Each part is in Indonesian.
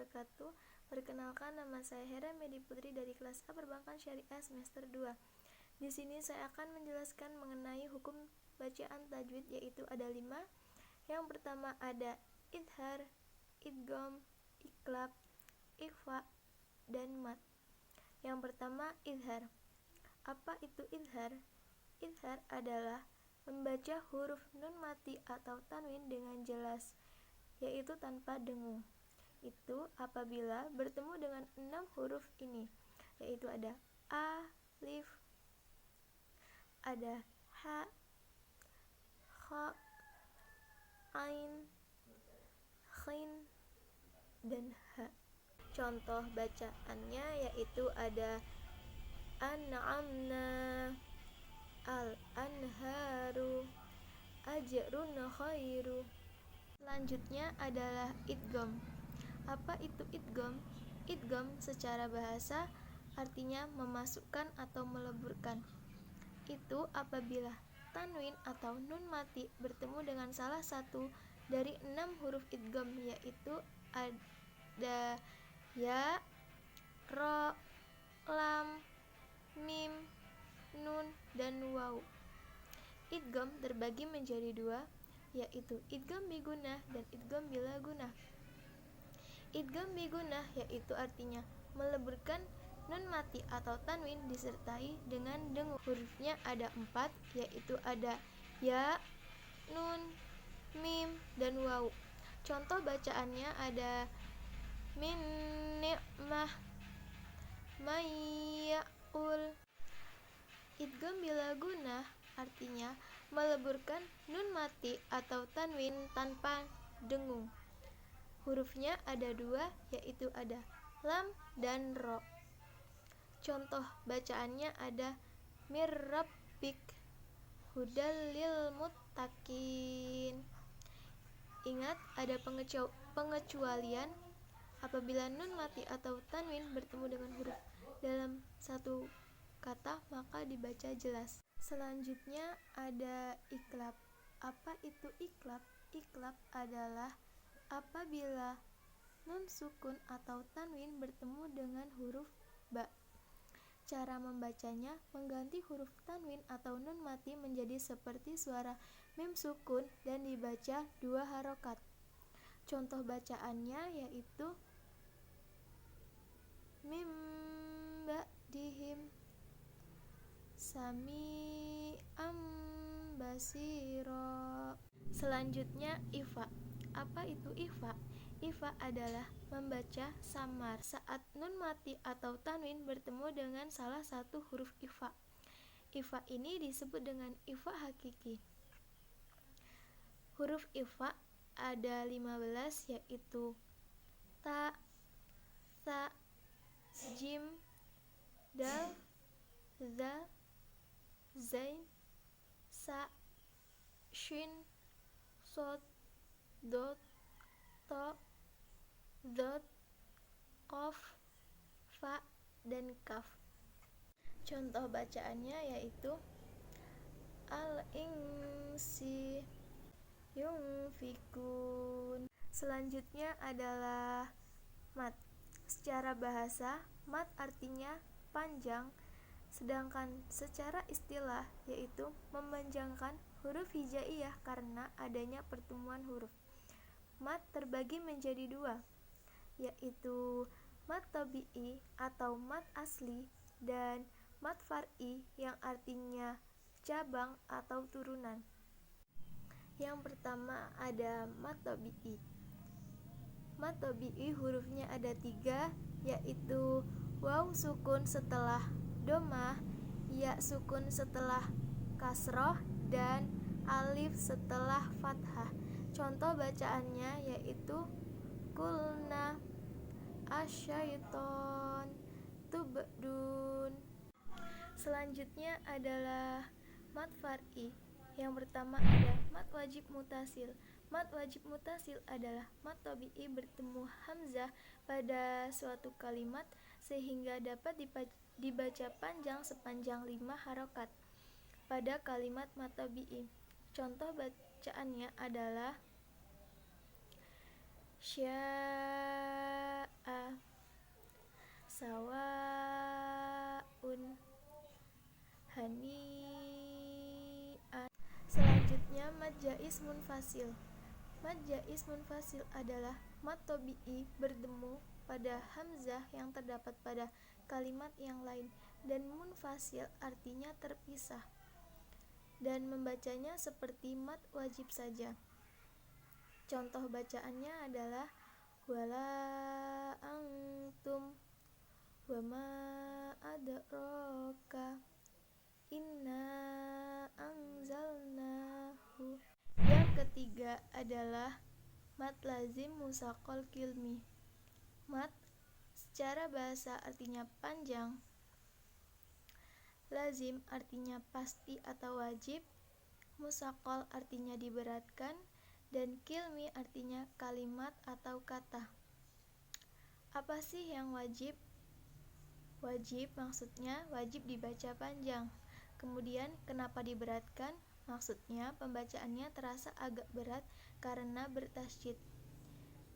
wabarakatuh. Perkenalkan, nama saya Hera Medi Putri dari kelas A Perbankan Syariah semester 2. Di sini saya akan menjelaskan mengenai hukum bacaan tajwid, yaitu ada 5. Yang pertama ada idhar, idgham, iqlab, ikhfa, dan mat. Yang pertama idhar. Apa itu idhar? Idhar adalah membaca huruf nun mati atau tanwin dengan jelas, yaitu tanpa dengung. Itu apabila bertemu dengan 6 huruf ini, yaitu ada alif, ada ha, kha, ain, khin, dan ha. Contoh bacaannya yaitu ada an'amna, al-anharu, ajrun khairu. Selanjutnya adalah idgham. Apa itu idgham? Idgham secara bahasa artinya memasukkan atau meleburkan. Itu apabila tanwin atau nun mati bertemu dengan salah satu dari 6 huruf idgham, yaitu ada ya, ro, lam, mim, nun, dan waw. Idgham terbagi menjadi 2, yaitu idgham bigunah dan idgham bila gunah. Idgham bigunah yaitu artinya meleburkan nun mati atau tanwin disertai dengan dengung. Hurufnya ada 4, yaitu ada ya, nun, mim, dan waw. Contoh bacaannya ada min ni'mah, mayya'ul. Idgham bila gunah artinya meleburkan nun mati atau tanwin tanpa dengung. Hurufnya ada 2, yaitu ada lam dan ro. Contoh bacaannya ada mir rabbik, hudal lil muttaqin. Ingat, ada pengecualian apabila nun mati atau tanwin bertemu dengan huruf dalam satu kata, maka dibaca jelas. Selanjutnya ada iqlab. Apa itu iqlab? Iqlab adalah apabila nun sukun atau tanwin bertemu dengan huruf ba. Cara membacanya mengganti huruf tanwin atau nun mati menjadi seperti suara mim sukun dan dibaca 2 harokat. Contoh bacaannya yaitu mim ba'dihim sami'am basira. Selanjutnya ifa. Apa itu ifa? Ifa adalah membaca samar saat nun mati atau tanwin bertemu dengan salah satu huruf ifa. Ifa ini disebut dengan ifa hakiki. Huruf ifa ada 15, yaitu ta, sa, jim, dal, zal, zain, sa, shin, sod, dot, to, dot, qaf, fa, dan kaf. Contoh bacaannya yaitu al-insi, yunfikun. Selanjutnya adalah mat. Secara bahasa, mat artinya panjang, sedangkan secara istilah yaitu memanjangkan huruf hijaiyah karena adanya pertemuan huruf. Mat terbagi menjadi 2, yaitu mat tabi'i atau mat asli dan mat far'i yang artinya cabang atau turunan. Yang pertama ada mat tabi'i. Mat tabi'i hurufnya ada 3, yaitu waw sukun setelah domah, ya sukun setelah kasroh, dan alif setelah fathah. Contoh bacaannya yaitu kulna, asyaiton, tubdun. Selanjutnya adalah mat far'i. Yang pertama ada mat wajib mutasil. Mat wajib mutasil adalah mat tabi'i bertemu hamzah pada suatu kalimat sehingga dapat dibaca panjang sepanjang 5 harokat pada kalimat mat tabi'i. Contoh bacaannya adalah sya'a, Selanjutnya mad jaiz munfasil. Mad jaiz munfasil adalah mad tabi'i bertemu pada hamzah yang terdapat pada kalimat yang lain, dan munfasil artinya terpisah, dan membacanya seperti mad wajib saja. Contoh bacaannya adalah wala antum, wama adraka, inna anzalnahu. Yang ketiga adalah mad lazim musaqal kilmi. Mad secara bahasa artinya panjang, lazim artinya pasti atau wajib, musaqal artinya diberatkan, dan kilmi artinya kalimat atau kata. Apa sih yang wajib? Wajib maksudnya wajib dibaca panjang. Kemudian kenapa diberatkan? Maksudnya pembacaannya terasa agak berat karena bertasydid.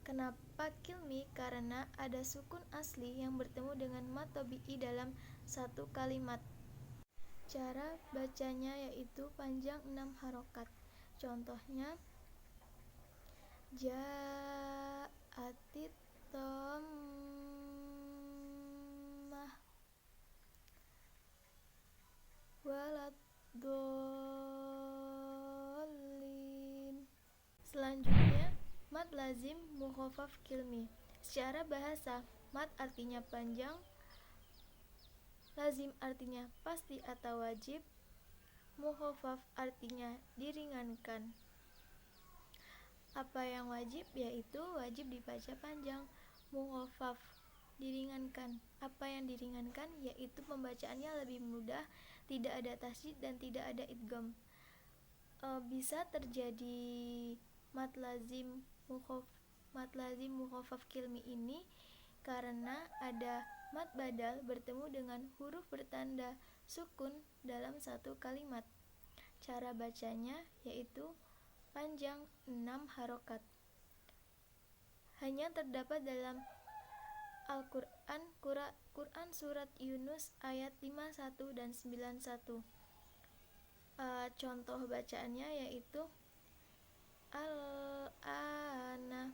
Kenapa kilmi? Karena ada sukun asli yang bertemu dengan mad tabi'i dalam satu kalimat. Cara bacanya yaitu panjang 6 harokat. Contohnya ja'atit dhammah walad dhalin. Selanjutnya mad lazim mukhaffaf kilmi. Secara bahasa, mad artinya panjang, lazim artinya pasti atau wajib, mukhaffaf artinya diringankan. Apa yang wajib? Yaitu wajib dibaca panjang. Mukhaffaf diringankan. Apa yang diringankan? Yaitu pembacaannya lebih mudah, tidak ada tasydid dan tidak ada idgham. Bisa terjadi mad lazim mukhaffaf kilmi ini karena ada mad badal bertemu dengan huruf bertanda sukun dalam satu kalimat. Cara bacanya yaitu panjang 6 harokat. Hanya terdapat dalam Al-Quran surat Yunus ayat 51 dan 91. Contoh bacaannya yaitu al-ana.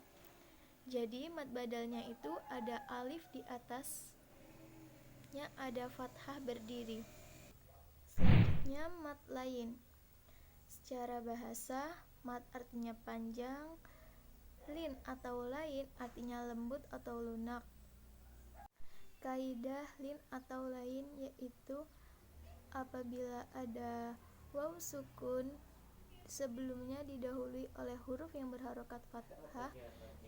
Jadi mad badalnya itu ada alif di atasnya, ada fathah berdiri. Selanjutnya mad lain. Secara bahasa, mad artinya panjang, lin atau lain artinya lembut atau lunak. Kaidah lin atau lain yaitu apabila ada waw sukun sebelumnya didahului oleh huruf yang berharokat fathah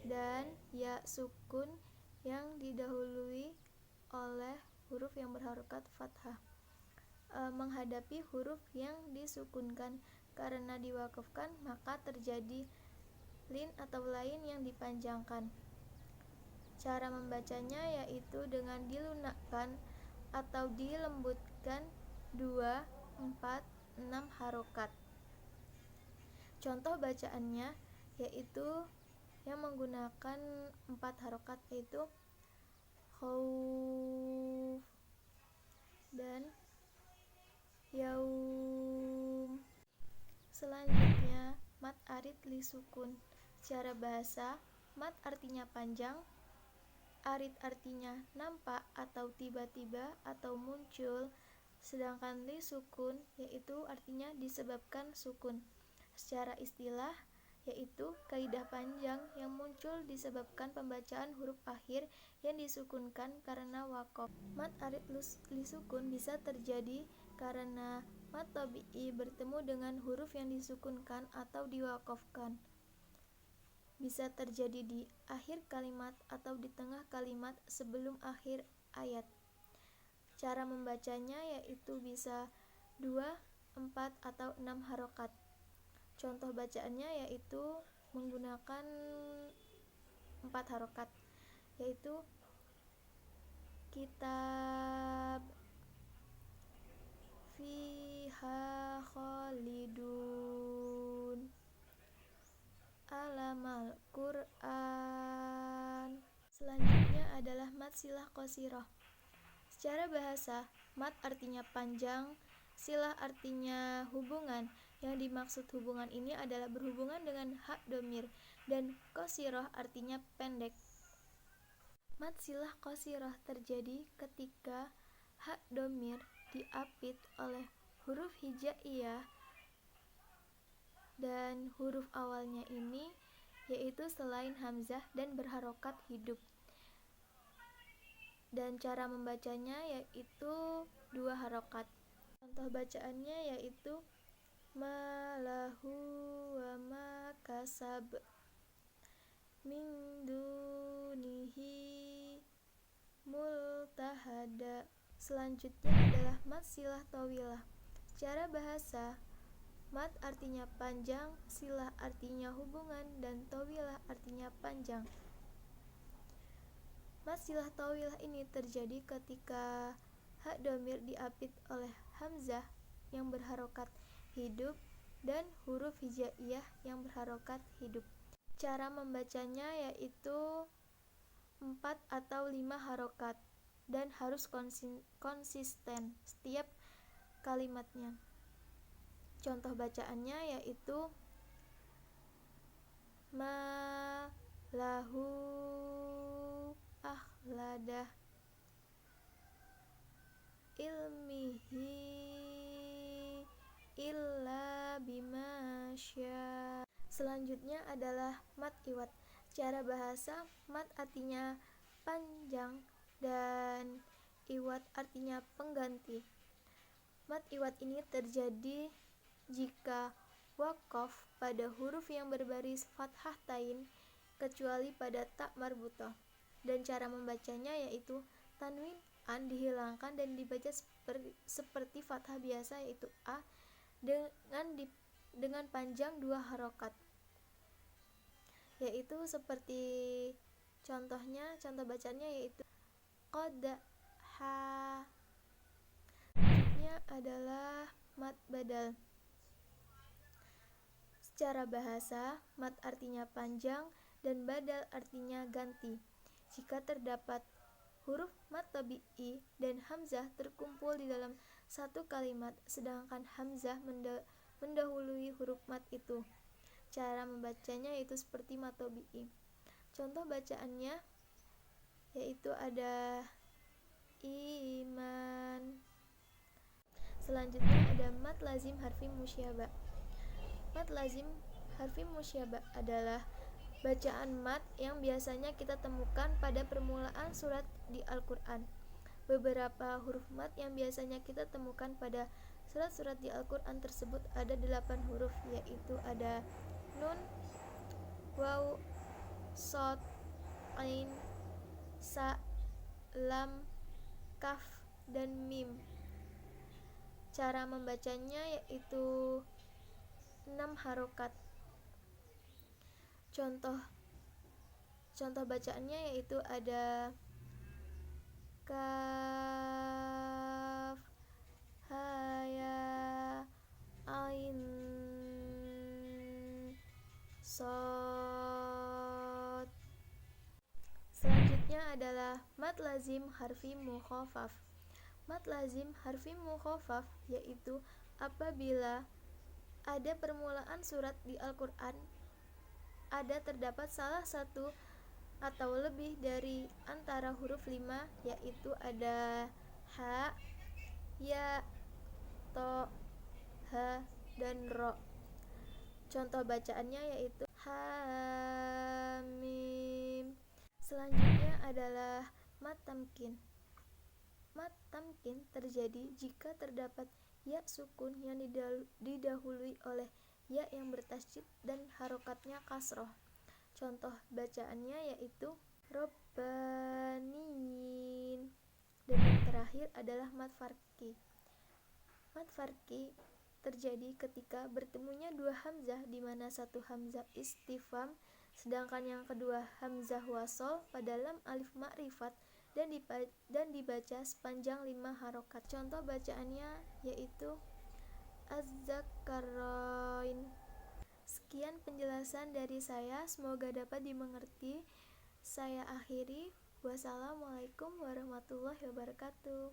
dan ya sukun yang didahului oleh huruf yang berharokat fathah menghadapi huruf yang disukunkan. Karena diwakafkan, maka terjadi lin atau lain yang dipanjangkan. Cara membacanya yaitu dengan dilunakkan atau dilembutkan 2, 4, 6 harokat. Contoh bacaannya yaitu yang menggunakan 4 harokat yaitu khauf dan yaum. Selanjutnya mad arid li sukun. Secara bahasa, mad artinya panjang, arid artinya nampak atau tiba-tiba atau muncul, sedangkan li sukun yaitu artinya disebabkan sukun. Secara istilah yaitu kaidah panjang yang muncul disebabkan pembacaan huruf akhir yang disukunkan karena waqaf. Mad arid li sukun bisa terjadi karena mad tabi'i bertemu dengan huruf yang disukunkan atau diwakafkan. Bisa terjadi di akhir kalimat atau di tengah kalimat sebelum akhir ayat. Cara membacanya yaitu bisa 2, 4, atau 6 harokat. Contoh bacaannya yaitu menggunakan 4 harokat, yaitu kitab fiha khalidun, alamal Quran. Selanjutnya adalah mad silah qasirah. Secara bahasa, mad artinya panjang, silah artinya hubungan, Yang dimaksud hubungan ini adalah berhubungan dengan hak domir, dan qasiroh artinya pendek. Mad silah qasiroh terjadi ketika hak domir diapit oleh huruf hijaiyah dan huruf awalnya ini yaitu selain hamzah dan berharokat hidup. Dan cara membacanya yaitu 2 harokat. Contoh bacaannya yaitu malahu wa ma kasab min dunihi multahada. Selanjutnya adalah mad silah tawilah. Cara bahasa, mad artinya panjang, silah artinya hubungan, dan tawilah artinya panjang. Mad silah tawilah ini terjadi ketika hak domir diapit oleh hamzah yang berharokat hidup dan huruf hijaiyah yang berharokat hidup. Cara membacanya yaitu 4 atau 5 harokat dan harus konsisten setiap kalimatnya. Contoh bacaannya yaitu ma lahu ahladah ilmihi illa bima syaa. Selanjutnya adalah mad iwad. Cara bahasa, mad artinya panjang dan iwad artinya pengganti. Mad iwad ini terjadi jika waqaf pada huruf yang berbaris fathah tain kecuali pada ta marbutoh. Dan cara membacanya yaitu tanwin an dihilangkan dan dibaca seperti fathah biasa yaitu a dengan panjang 2 harokat. Yaitu seperti contoh bacanya yaitu qadha. Selanjutnya adalah mad badal. Secara bahasa, mad artinya panjang dan badal artinya ganti. Jika terdapat huruf mad tabi'i dan hamzah terkumpul di dalam satu kalimat, sedangkan hamzah mendahului huruf mad itu. Cara membacanya yaitu seperti mad tabi'i. Contoh bacaannya yaitu ada iman. Selanjutnya ada mad lazim harfi musyabah. Mad lazim harfi musyabah adalah bacaan mad yang biasanya kita temukan pada permulaan surat di Al-Quran. Beberapa huruf mad yang biasanya kita temukan pada surat-surat di Al-Quran tersebut ada 8 huruf, yaitu ada nun, waw, shad, ain, sa, lam, kaf, dan mim. Cara membacanya yaitu 6 harokat. Contoh bacaannya yaitu ada kaf, ha, ya, ain, shad. Selanjutnya adalah mad lazim harfi mukhafaf. Mad lazim harfi mukhafaf yaitu apabila ada permulaan surat di Al-Quran ada terdapat salah satu atau lebih dari antara huruf 5, yaitu ada ha, ya, to, ha, dan ro. Contoh bacaannya yaitu hamim. Selanjutnya adalah mad tamkin. Mad tamkin terjadi jika terdapat ya sukun yang didahului oleh ya yang bertasydid dan harokatnya kasroh. Contoh bacaannya yaitu robbanin. Dan yang terakhir adalah mad farqi. Mad farqi terjadi ketika bertemunya 2 hamzah di mana satu hamzah istifham sedangkan yang kedua hamzah wasol pada lam alif ma'rifat dan dibaca sepanjang 5 harokat. Contoh bacaannya yaitu az-zakarain. Sekian penjelasan dari saya, semoga dapat dimengerti. Saya akhiri. Wassalamualaikum warahmatullahi wabarakatuh.